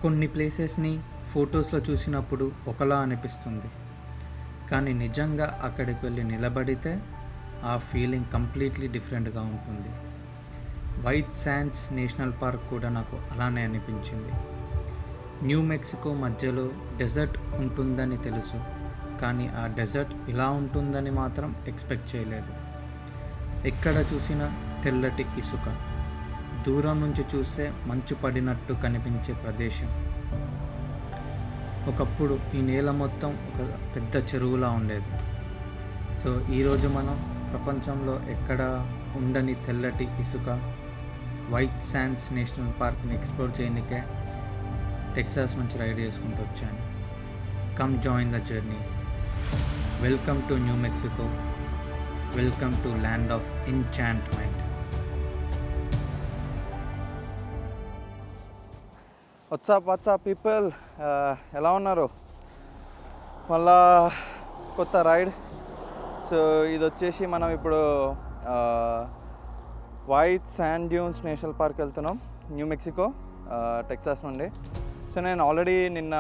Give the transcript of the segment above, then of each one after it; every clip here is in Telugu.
కొన్ని ప్లేసెస్ని ఫొటోస్లో చూసినప్పుడు ఒకలా అనిపిస్తుంది, కానీ నిజంగా అక్కడికి వెళ్ళి నిలబడితే ఆ ఫీలింగ్ కంప్లీట్లీ డిఫరెంట్గా ఉంటుంది. వైట్ శాండ్స్ నేషనల్ పార్క్ కూడా నాకు అలానే అనిపించింది. న్యూ మెక్సికో మధ్యలో డెజర్ట్ ఉంటుందని తెలుసు, కానీ ఆ డెజర్ట్ ఇలా ఉంటుందని మాత్రం ఎక్స్పెక్ట్ చేయలేదు. ఎక్కడ చూసినా తెల్లటి ఇసుక, దూరం నుంచి చూస్తే మంచు పడినట్టు కనిపించే ప్రదేశం. ఒకప్పుడు ఈ నేల మొత్తం ఒక పెద్ద చెరువులా ఉండేది. సో ఈరోజు మనం ప్రపంచంలో ఎక్కడ ఉండని తెల్లటి ఇసుక వైట్ శాండ్స్ నేషనల్ పార్క్ని ఎక్స్ప్లోర్ చేయడానికే టెక్సాస్ నుంచి రైడ్ చేసుకుంటూ వచ్చాను. Come join the journey. Welcome to new Mexico. Welcome to land of enchantment. WhatsApp people, ఎలా ఉన్నారు? మళ్ళా కొత్త రైడ్. సో ఇది వచ్చేసి మనం ఇప్పుడు white sand dunes national park వెళ్తున్నాం, న్యూ మెక్సికో, టెక్సాస్ నుండి. సో నేను ఆల్రెడీ నిన్న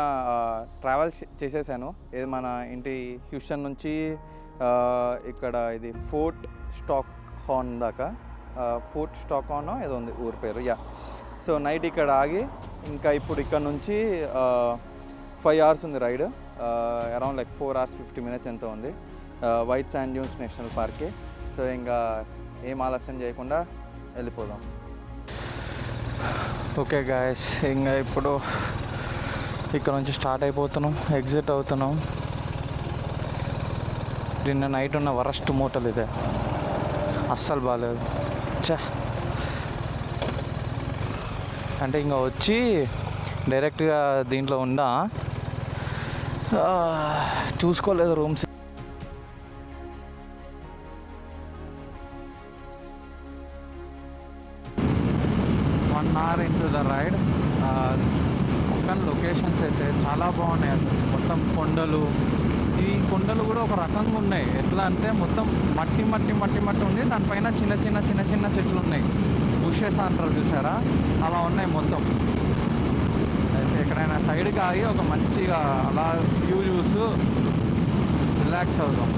ట్రావెల్ చేసేసాను. ఇది మన ఇంటి హ్యూస్టన్ నుంచి ఇక్కడ ఇది ఫోర్ట్ స్టాక్హార్న్ దాకా, ఫోర్ట్ స్టాక్హార్న్ ఏదో ఉంది ఊరి పేరు, యా. సో నైట్ ఇక్కడ ఆగి ఇంకా ఇప్పుడు ఇక్కడ నుంచి 5 hours ఉంది ride, around like 4 hours 50 minutes ఎంతో ఉంది వైట్ శాండ్ డ్యూన్స్ నేషనల్ పార్క్కి. సో ఇంకా ఏం ఆలస్యం చేయకుండా వెళ్ళిపోదాం. ఓకే గాయస్, ఇంకా ఇప్పుడు ఇక్కడ నుంచి స్టార్ట్ అయిపోతున్నాం, ఎగ్జిట్ అవుతున్నాం. నిన్న నైట్ ఉన్న వరస్ట్ మోటల్ ఇదే, అస్సలు బాగాలేదు. అంటే ఇంకా వచ్చి డైరెక్ట్గా దీంట్లో ఉండా చూసుకోలేదు rooms. 1 hour into the ride. పక్కన లొకేషన్స్ అయితే చాలా బాగున్నాయి అసలు. మొత్తం కొండలు, ఈ కొండలు కూడా ఒక రకంగా ఉన్నాయి. ఎట్లా అంటే మొత్తం మట్టి మట్టి మట్టి మట్టి ఉంది, దానిపైన చిన్న చిన్న చిన్న చిన్న చెట్లు ఉన్నాయి, బుషెస్ అంటారు చూసారా, అలా ఉన్నాయి మొత్తం. ఎక్కడైనా సైడ్కి ఆగి ఒక మంచిగా అలా వ్యూ చూస్తూ రిలాక్స్ అవుతాం.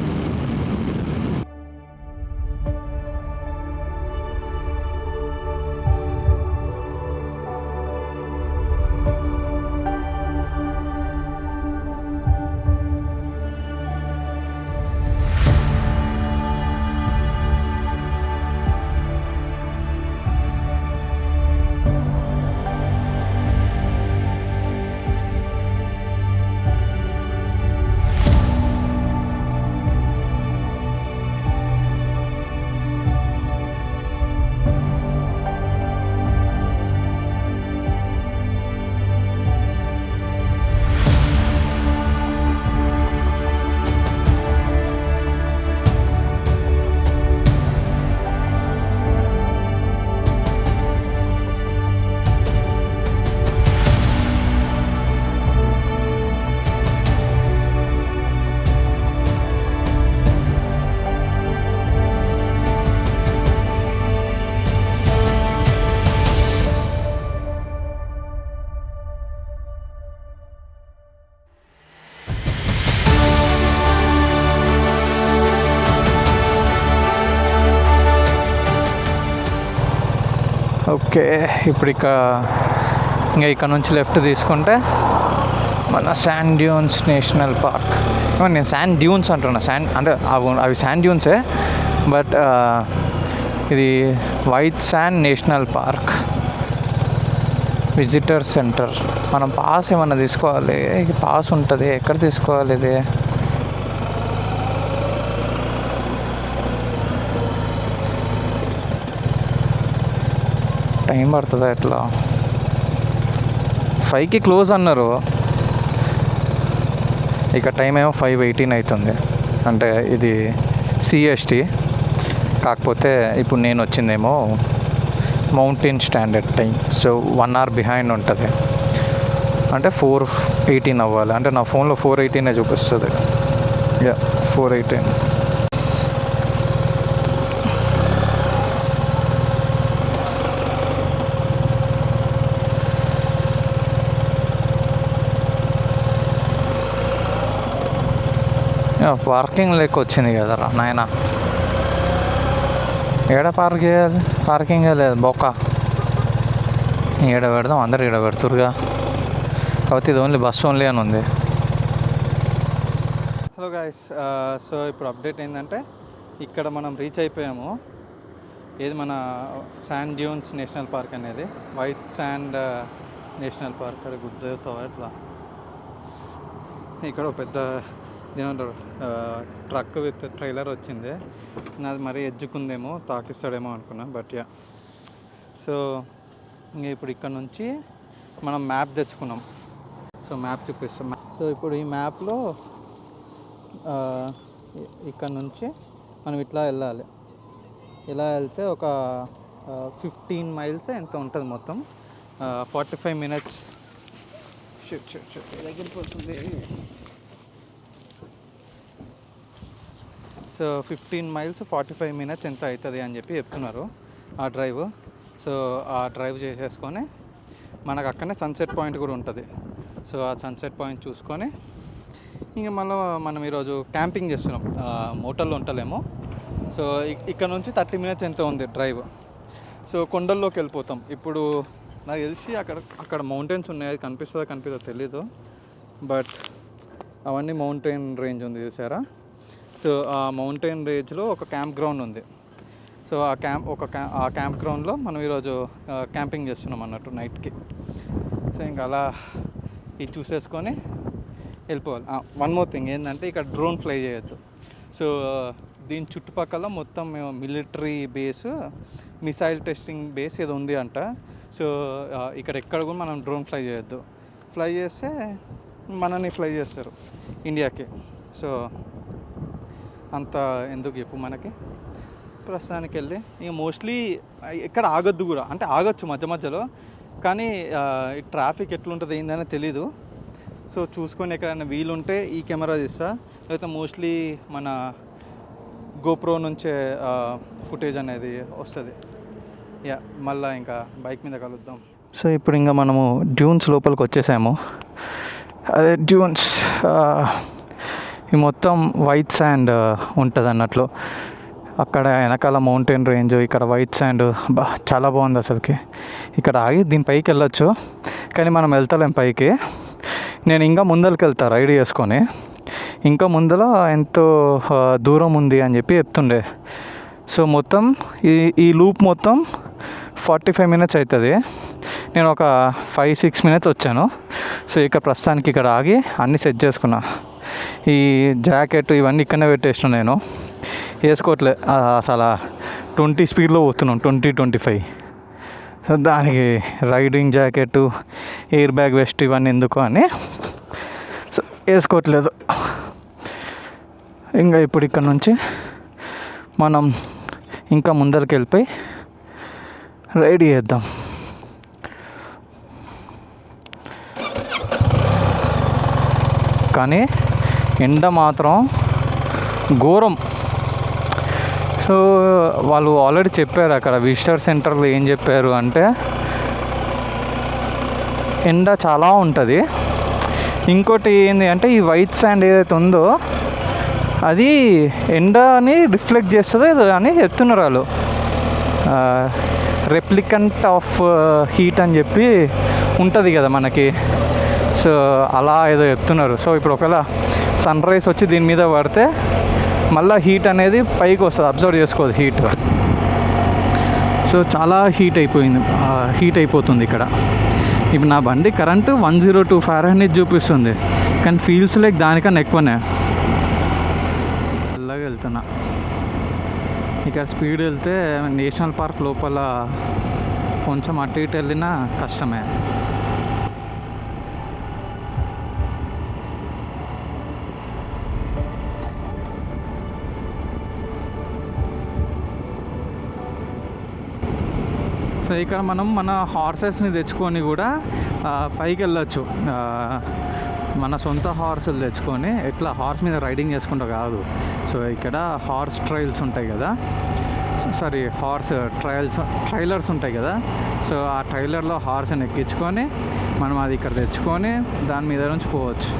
ఓకే, ఇప్పుడు ఇంకా ఇక్కడ నుంచి లెఫ్ట్ తీసుకుంటే మన శాండ్ డ్యూన్స్ నేషనల్ పార్క్. నేను శాండ్ డ్యూన్స్ అంటున్నా, శాండ్ అంటే అవి శాండ్ డ్యూన్సే, బట్ ఇది white Sand national park visitor centre. మనం పాస్ ఏమన్నా తీసుకోవాలి, పాస్ ఉంటుంది, ఎక్కడ తీసుకోవాలి ఇది? టైం పడుతుందా ఎట్లా? 5కి క్లోజ్ అన్నారు, ఇక టైం ఏమో 5:18 అవుతుంది. అంటే ఇది సిఎస్టీ, కాకపోతే ఇప్పుడు నేను వచ్చిందేమో mountain standard time. So 1 hour behind ఉంటుంది, అంటే 4:18 అవ్వాలి. అంటే నా ఫోన్లో 4:18 చూపిస్తుంది. యా, 4:18. పార్కింగ్ లెక్క వచ్చింది కదరా నాయన. ఏడ పార్క్ చేయాలి? పార్కింగే లేదు బొక్క. ఈడ పెడదాం, అందరు ఈడ పెడుతురుగా. కాకపోతే ఇది ఓన్లీ బస్ ఓన్లీ అని ఉంది. హలో గాయస్, సో ఇప్పుడు అప్డేట్ ఏంటంటే ఇక్కడ మనం రీచ్ అయిపోయాము. ఏది మన శాండ్ డ్యూన్స్ నేషనల్ పార్క్ అనేది, వైట్ శాండ్ నేషనల్ పార్క్. అక్కడ గుర్తుతావా ఇట్లా ఇక్కడ ఒక పెద్ద ఏమంటారు ట్రక్ విత్ ట్రైలర్ వచ్చింది. నాది మరీ ఎజ్జుకుందేమో, తాకిస్తాడేమో అనుకున్నా. బట్ యా, సో ఇంక ఇప్పుడు ఇక్కడ నుంచి మనం మ్యాప్ తెచ్చుకున్నాం. సో మ్యాప్ చూపిస్తాం. సో ఇప్పుడు ఈ మ్యాప్లో ఇక్కడ నుంచి మనం ఇట్లా వెళ్ళాలి. ఇలా వెళ్తే ఒక 15 మైల్స్ ఎంత ఉంటుంది మొత్తం. 45 మినిట్స్ దగ్గరిపోతుంది. సో 15 మైల్స్ 45 మినిట్స్ ఎంత అవుతుంది అని చెప్పి చెప్తున్నారు ఆ డ్రైవ్. సో ఆ డ్రైవ్ చేసేసుకొని మనకు అక్కడనే సన్సెట్ పాయింట్ కూడా ఉంటుంది. సో ఆ సన్సెట్ పాయింట్ చూసుకొని ఇంక మళ్ళీ మనం ఈరోజు క్యాంపింగ్ చేస్తున్నాం. మోటల్లో ఉంటలేము. సో ఇక్కడ నుంచి 30 మినిట్స్ ఎంత ఉంది డ్రైవ్. సో కొండల్లోకి వెళ్ళిపోతాం. ఇప్పుడు నాకు తెలిసి అక్కడ మౌంటైన్స్ ఉన్నాయి. అది కనిపిస్తుందో తెలీదు, బట్ అవన్నీ మౌంటైన్ రేంజ్ ఉంది చూసారా. సో ఆ మౌంటైన్ రేంజ్లో ఒక క్యాంప్ గ్రౌండ్ ఉంది. సో ఆ క్యాంప్ గ్రౌండ్లో మనం ఈరోజు క్యాంపింగ్ చేస్తున్నాం అన్నట్టు నైట్కి. సో ఇంకా అలా ఇది చూసేసుకొని వెళ్ళిపోవాలి. వన్ మోర్ థింగ్ ఏంటంటే ఇక్కడ డ్రోన్ ఫ్లై చేయొద్దు. సో దీని చుట్టుపక్కల మొత్తం military base, missile testing base ఏదో ఉంది అంట. సో ఇక్కడ ఎక్కడ కూడా మనం డ్రోన్ ఫ్లై చేయొద్దు. ఫ్లై చేస్తే మనల్ని ఫ్లై చేస్తారు ఇండియాకి. సో అంత ఎందుకు చెప్పు మనకి. ప్రస్తుతానికి వెళ్ళి ఇక మోస్ట్లీ ఎక్కడ ఆగొద్దు కూడా, అంటే ఆగొచ్చు మధ్య మధ్యలో, కానీ ఈ ట్రాఫిక్ ఎట్లుంటుంది ఏందని తెలీదు. సో చూసుకొని ఎక్కడైనా వీలుంటే ఈ కెమెరా తీస్తా, లేకపోతే మోస్ట్లీ మన గోప్రో నుంచే ఫుటేజ్ అనేది వస్తుంది. యా, మళ్ళీ ఇంకా బైక్ మీద కలుద్దాం. సో ఇప్పుడు ఇంకా మనము డ్యూన్స్ లోపలికి వచ్చేసాము. అదే డ్యూన్స్ ఈ మొత్తం వైట్ శాండ్ ఉంటుంది అన్నట్లు. అక్కడ వెనకాల మౌంటైన్ రేంజ్, ఇక్కడ వైట్ శాండ్ చాలా బాగుంది అసలుకి. ఇక్కడ ఆగి దీని పైకి వెళ్ళొచ్చు, కానీ మనం వెళ్తలేం పైకి. నేను ఇంకా ముందరికి వెళ్తా రైడ్ చేసుకొని. ఇంకా ముందర ఎంతో దూరం ఉంది అని చెప్పి చెప్తుండే. సో మొత్తం ఈ లూప్ మొత్తం 45 మినిట్స్ అవుతుంది. నేను ఒక 5-6 మినిట్స్ వచ్చాను. సో ఇక్కడ ప్రస్తుతానికి ఇక్కడ ఆగి అన్నీ సెట్ చేసుకున్నా. ఈ జాకెట్ ఇవన్నీ ఇక్కడనే పెట్టేసిన, నేను వేసుకోవట్లే అసలు. 20 స్పీడ్లో పోతున్నాం, 20-25. సో దానికి riding jacket, air bag, west ఇవన్నీ ఎందుకు అని సో వేసుకోవట్లేదు. ఇంకా ఇప్పుడు ఇక్కడ నుంచి మనం ఇంకా ముందరికి వెళ్ళిపోయి రైడ్ చేద్దాం. కానీ ఎండ మాత్రం ఘోరం. సో వాళ్ళు ఆల్రెడీ చెప్పారు అక్కడ విజిటర్ సెంటర్లో ఏం చెప్పారు అంటే ఎండ చాలా ఉంటుంది. ఇంకోటి ఏంటి అంటే ఈ వైట్ శాండ్ ఏదైతే ఉందో అది ఎండని రిఫ్లెక్ట్ చేస్తుందో ఏదో అని చెప్తున్నారు వాళ్ళు. రెప్లికంట్ ఆఫ్ హీట్ అని చెప్పి ఉంటుంది కదా మనకి. సో అలా ఏదో చెప్తున్నారు. సో ఇప్పుడు ఒకవేళ సన్ రైజ్ వచ్చి దీని మీద పడితే మళ్ళీ హీట్ అనేది పైకి వస్తుంది, అబ్జర్వ్ చేసుకోదు హీట్. సో చాలా హీట్ అయిపోతుంది ఇక్కడ. ఇప్పుడు నా బండి కరెంటు 102 ఫారెన్హీట్ చూపిస్తుంది, కానీ ఫీల్స్ లైక్ దానికన్నా ఎక్కువనే. అలాగే వెళ్తున్నా. ఇక్కడ స్పీడ్ వెళ్తే నేషనల్ పార్క్ లోపల కొంచెం అటు ఇటు వెళ్ళినా కష్టమే. సో ఇక్కడ మనం మన హార్సెస్ని తెచ్చుకొని కూడా పైకి వెళ్ళొచ్చు. మన సొంత హార్సులు తెచ్చుకొని ఎట్లా హార్స్ మీద రైడింగ్ చేసుకుంటూ కాదు. సో ఇక్కడ హార్స్ ట్రైల్స్ ఉంటాయి కదా, సారీ హార్స్ ట్రైలర్స్ ఉంటాయి కదా. సో ఆ ట్రైలర్లో హార్స్ని ఎక్కించుకొని మనం అది ఇక్కడ తెచ్చుకొని దాని మీద నుంచి పోవచ్చు.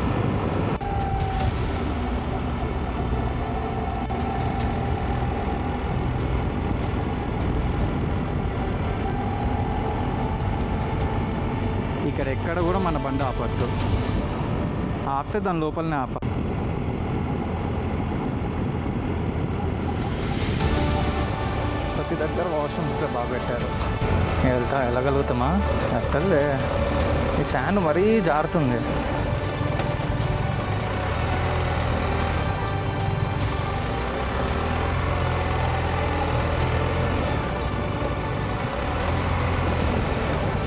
ఇక్కడ ఎక్కడ కూడా మన బండి ఆపద్దు, ఆపితే దాని లోపలనే ఆప. ప్రతి దగ్గర వాష్రూమ్స్ అయితే బాగా పెట్టారు. వెళ్ళగలుగుతామా? ఎక్కలే, ఈ శాండ్ మరీ జారుతుంది.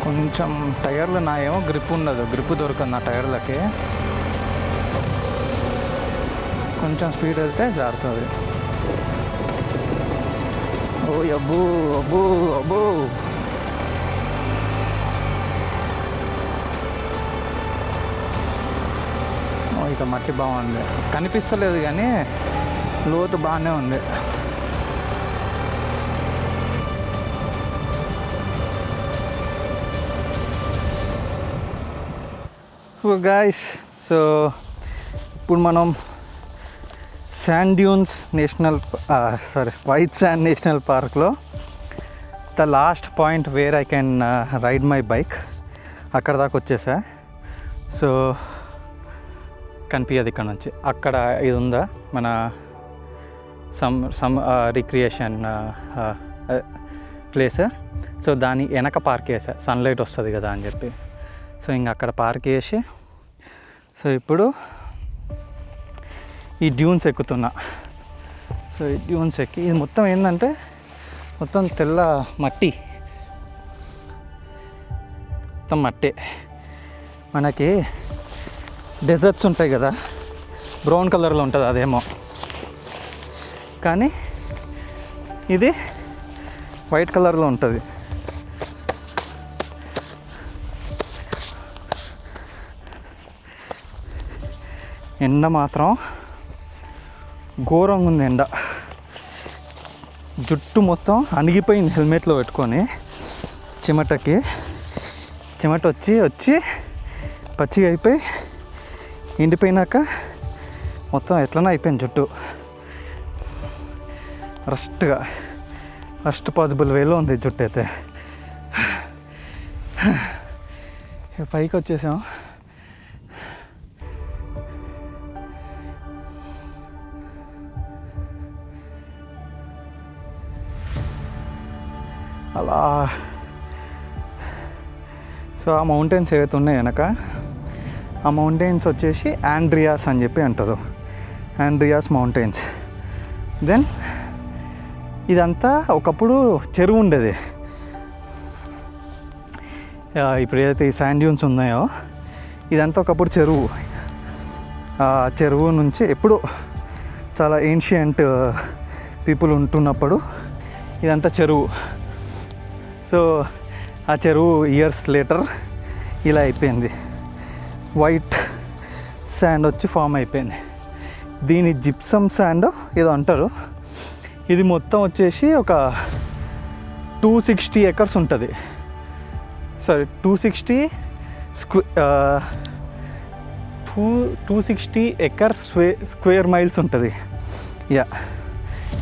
కొంచెం టైర్లు నాయేమో గ్రిప్ ఉండదు, గ్రిప్ దొరకదు నా టైర్లకి. కొంచెం స్పీడ్ వెళ్తే జారుతుంది. ఓ అబ్బో అబ్బో అబ్బో, ఇక మట్టి బాగుంది, కనిపిస్తలేదు కానీ లోతు బాగానే ఉంది. గాయస్, సో ఇప్పుడు మనం sand dunes White Sand National పార్క్లో the last point where I can ride my bike, అక్కడ దాకా వచ్చేసా. సో కనిపించదు ఇక్కడ నుంచి. అక్కడ ఇది ఉందా మన సమ్ రిక్రియేషన్ ప్లేస్, సో దాని వెనక పార్క్ చేసా, సన్లైట్ వస్తుంది కదా అని చెప్పి. సో ఇంక అక్కడ పార్క్ చేసి, సో ఇప్పుడు ఈ డ్యూన్స్ ఎక్కుతున్నా. సో ఈ డ్యూన్స్ ఎక్కి, ఇది మొత్తం ఏంటంటే మొత్తం తెల్ల మట్టి, మొత్తం మట్టే. మనకి డెజర్ట్స్ ఉంటాయి కదా, బ్రౌన్ కలర్లో ఉంటుంది అదేమో, కానీ ఇది వైట్ కలర్లో ఉంటుంది. ఎండ మాత్రం ఘోరంగా ఉంది. ఎండ జుట్టు మొత్తం అణిగిపోయింది హెల్మెట్లో పెట్టుకొని. చెమట వచ్చి పచ్చిగా అయిపోయి ఎండిపోయినాక మొత్తం ఎట్లనే అయిపోయింది జుట్టు. ఫస్ట్ పాసిబుల్ వేలో ఉంది జుట్టు అయితే. పైకి వచ్చేసాం. అలా సో ఆ మౌంటైన్స్ ఏవైతే ఉన్నాయో వెనక, ఆ మౌంటైన్స్ వచ్చేసి ఆండ్రియాస్ అని చెప్పి అంటారు, ఆండ్రియాస్ మౌంటైన్స్. దెన్ ఇదంతా ఒకప్పుడు చెరువు ఉండేది. ఇప్పుడు ఏదైతే ఈ శాండ్ డ్యూన్స్ ఉన్నాయో ఇదంతా ఒకప్పుడు చెరువు. ఆ చెరువు నుంచి ఎప్పుడు చాలా ఏన్షియంట్ పీపుల్ ఉంటున్నప్పుడు ఇదంతా చెరువు. సో ఆ చెరువు ఇయర్స్ లేటర్ ఇలా అయిపోయింది, వైట్ శాండ్ వచ్చి ఫామ్ అయిపోయింది. దీని జిప్సమ్ శాండ్ ఏదో అంటారు. ఇది మొత్తం వచ్చేసి ఒక 260 ఎకర్స్ ఉంటుంది. సారీ 260 ఎకర్స్ స్క్వేర్ మైల్స్ ఉంటుంది. యా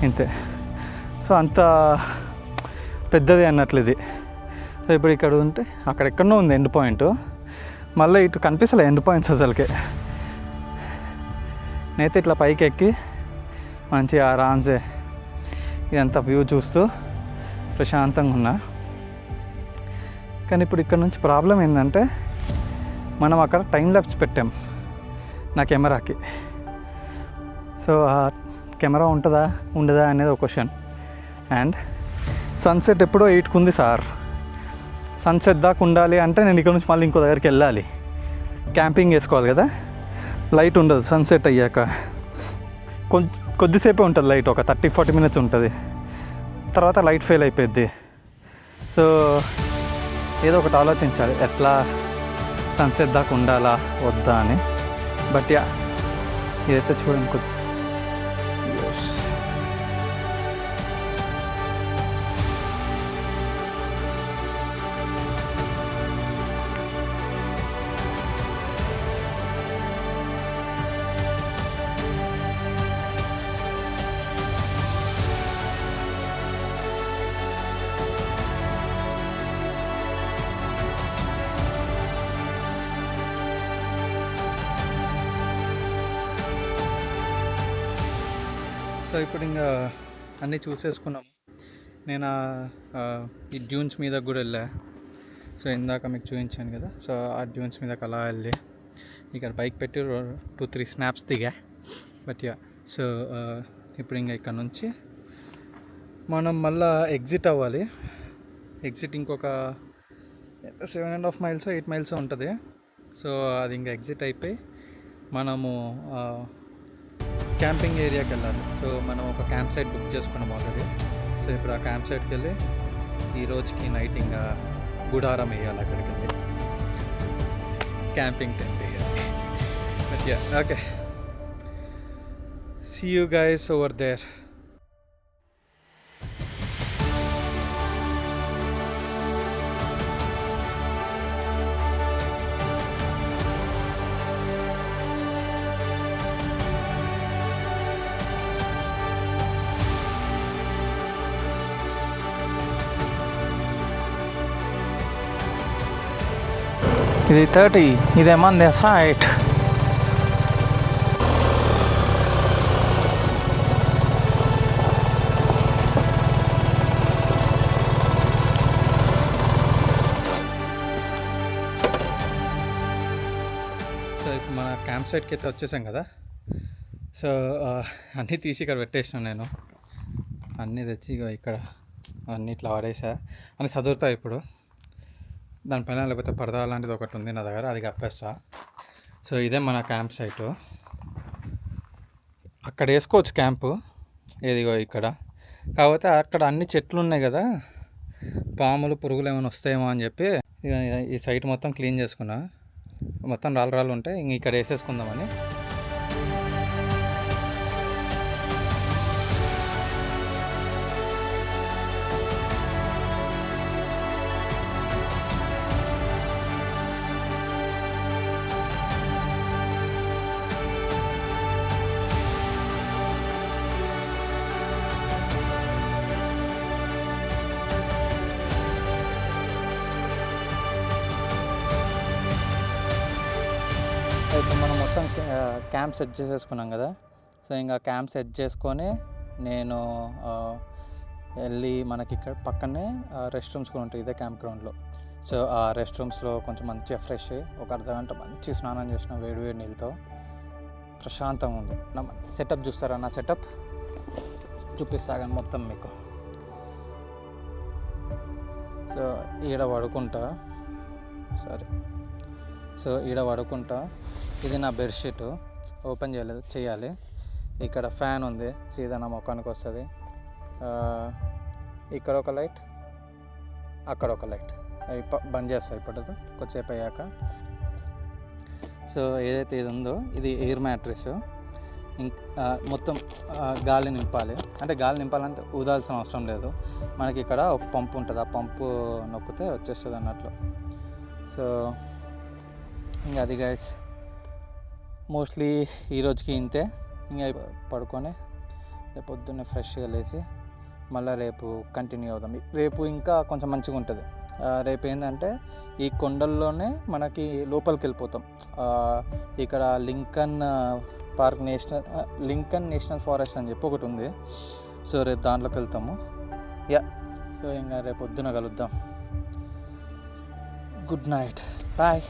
ఇంతే. సో అంత పెద్దది అన్నట్లు ఇది. సో ఇప్పుడు ఇక్కడ ఉంటే అక్కడెక్కడో ఉంది ఎండ్ పాయింట్, మళ్ళీ ఇటు కనిపిస్తలే ఎండ్ పాయింట్స్ అసలుకే. నేనైతే ఇట్లా పైకి ఎక్కి మంచిగా ఆరామ్సే ఇదంతా వ్యూ చూస్తూ ప్రశాంతంగా ఉన్నా. కానీ ఇప్పుడు ఇక్కడ నుంచి ప్రాబ్లం ఏంటంటే, మనం అక్కడ టైం ల్యాప్స్ పెట్టాం నా కెమెరాకి. సో ఆ కెమెరా ఉంటుందా ఉండదా అనేది ఒక క్వశ్చన్. అండ్ సన్సెట్ ఎప్పుడో 8కి ఉంది సార్. సన్సెట్ దాకా ఉండాలి అంటే నేను ఇక్కడ నుంచి మళ్ళీ ఇంకో దగ్గరికి వెళ్ళాలి, క్యాంపింగ్ వేసుకోవాలి కదా. లైట్ ఉండదు సన్సెట్ అయ్యాక, కొద్దిసేపే ఉంటుంది లైట్, ఒక 30-40 మినిట్స్ ఉంటుంది. తర్వాత లైట్ ఫెయిల్ అయిపోద్ది. సో ఏదో ఒకటి ఆలోచించాలి, ఎట్లా సన్సెట్ దాకా ఉండాలా వద్దా అని. బట్ యా, ఇదైతే చూడండి కొంచెం ఇప్పుడు ఇంకా అన్నీ చూసేసుకున్నాము. నేను ఈ డ్యూన్స్ మీద కూడా వెళ్ళా. సో ఇందాక మీకు చూపించాను కదా, సో ఆ డ్యూన్స్ మీదకి అలా వెళ్ళి ఇక్కడ బైక్ పెట్టి 2-3 స్నాప్స్ దిగా. బట్ యా, సో ఇప్పుడు ఇంకా ఇక్కడ నుంచి మనం మళ్ళీ ఎగ్జిట్ అవ్వాలి. ఎగ్జిట్ ఇంకొక 7.5 మైల్స్ 8 మైల్స్ ఉంటుంది. సో అది ఇంకా ఎగ్జిట్ అయిపోయి మనము క్యాంపింగ్ ఏరియాకి వెళ్ళాలి. సో మనం ఒక క్యాంప్ సైట్ బుక్ చేసుకున్నాం ఆల్రెడీ. సో ఇప్పుడు ఆ క్యాంప్ సైట్కి వెళ్ళి ఈ రోజుకి నైట్ ఇంకా గుడారం వేయాలి. అక్కడికి వెళ్ళి క్యాంపింగ్ టెంట్ వేయాలి. But yeah, okay, see you guys over there. ఇది 30, ఇదేమో సైట్. సో ఇప్పుడు మన క్యాంప్ సైట్కి అయితే వచ్చేసాం కదా. సో అన్నీ తీసి ఇక్కడ పెట్టేసినాను నేను. అన్నీ తెచ్చి ఇక్కడ అన్నీ ఇట్లా వాడేసా అని చదువుతా. ఇప్పుడు దానిపైన లేకపోతే పరదా లాంటిది ఒకటి ఉంది నా దగ్గర, అది కప్పేస్తా. సో ఇదే మన క్యాంప్ సైటు. అక్కడ వేసుకోవచ్చు క్యాంపు, ఏదిగో ఇక్కడ. కాకపోతే అక్కడ అన్ని చెట్లు ఉన్నాయి కదా, పాములు పురుగులు ఏమైనా వస్తాయేమో అని చెప్పి ఈ సైట్ మొత్తం క్లీన్ చేసుకున్నా. మొత్తం రాళ్ళు ఉంటాయి, ఇంక ఇక్కడ వేసేసుకుందామని. ఇప్పుడు మనం మొత్తం క్యాంప్ సెట్ చేసేసుకున్నాం కదా. సో ఇంకా క్యాంప్ సెట్ చేసుకొని నేను వెళ్ళి మనకి ఇక్కడ పక్కనే రెస్ట్ రూమ్స్ కూడా ఉంటాయి ఇదే క్యాంప్ గ్రౌండ్లో. సో ఆ రెస్ట్ రూమ్స్లో కొంచెం మంచిగా ఫ్రెష్ ఒక అర్ధగంట మంచి స్నానం చేసిన వేడి నీళ్ళతో ప్రశాంతంగా ఉంది. నా సెటప్ చూస్తారా? నా సెటప్ చూపిస్తా కానీ మొత్తం మీకు. సో ఈడ పడుకుంటా, సరే. సో ఈడ పడుకుంటా. ఇది నా బెడ్షీట్, ఓపెన్ చేయాలి. ఇక్కడ ఫ్యాన్ ఉంది, సీదా నా ముఖానికి వస్తుంది. ఇక్కడ ఒక లైట్, అక్కడ ఒక లైట్. అవి బంద్ చేస్తాయి ఇప్పటితో కొద్దిసేపు అయ్యాక. సో ఏదైతే ఇది ఉందో ఇది ఎయిర్ మ్యాట్రెస్. మొత్తం గాలి నింపాలి. అంటే గాలి నింపాలంటే ఊదాల్సిన అవసరం లేదు. మనకి ఇక్కడ ఒక పంపు ఉంటుంది, ఆ పంపు నొక్కితే వచ్చేస్తుంది అన్నట్లు. సో ఇంకా అది గైస్, మోస్ట్లీ ఈరోజుకి ఇంతే. ఇంకా పడుకొని రేపు పొద్దున్నే ఫ్రెష్గా లేచి మళ్ళీ రేపు కంటిన్యూ అవుదాం. రేపు ఇంకా కొంచెం మంచిగా ఉంటుంది. రేపు ఏంటంటే ఈ కొండల్లోనే మనకి లోపలికి వెళ్ళిపోతాం. ఇక్కడ లింకన్ నేషనల్ ఫారెస్ట్ అని చెప్పి ఒకటి ఉంది. సో రేపు దాంట్లోకి వెళ్తాము. యా, సో ఇంకా రేపు పొద్దున కలుద్దాం. Good night, bye.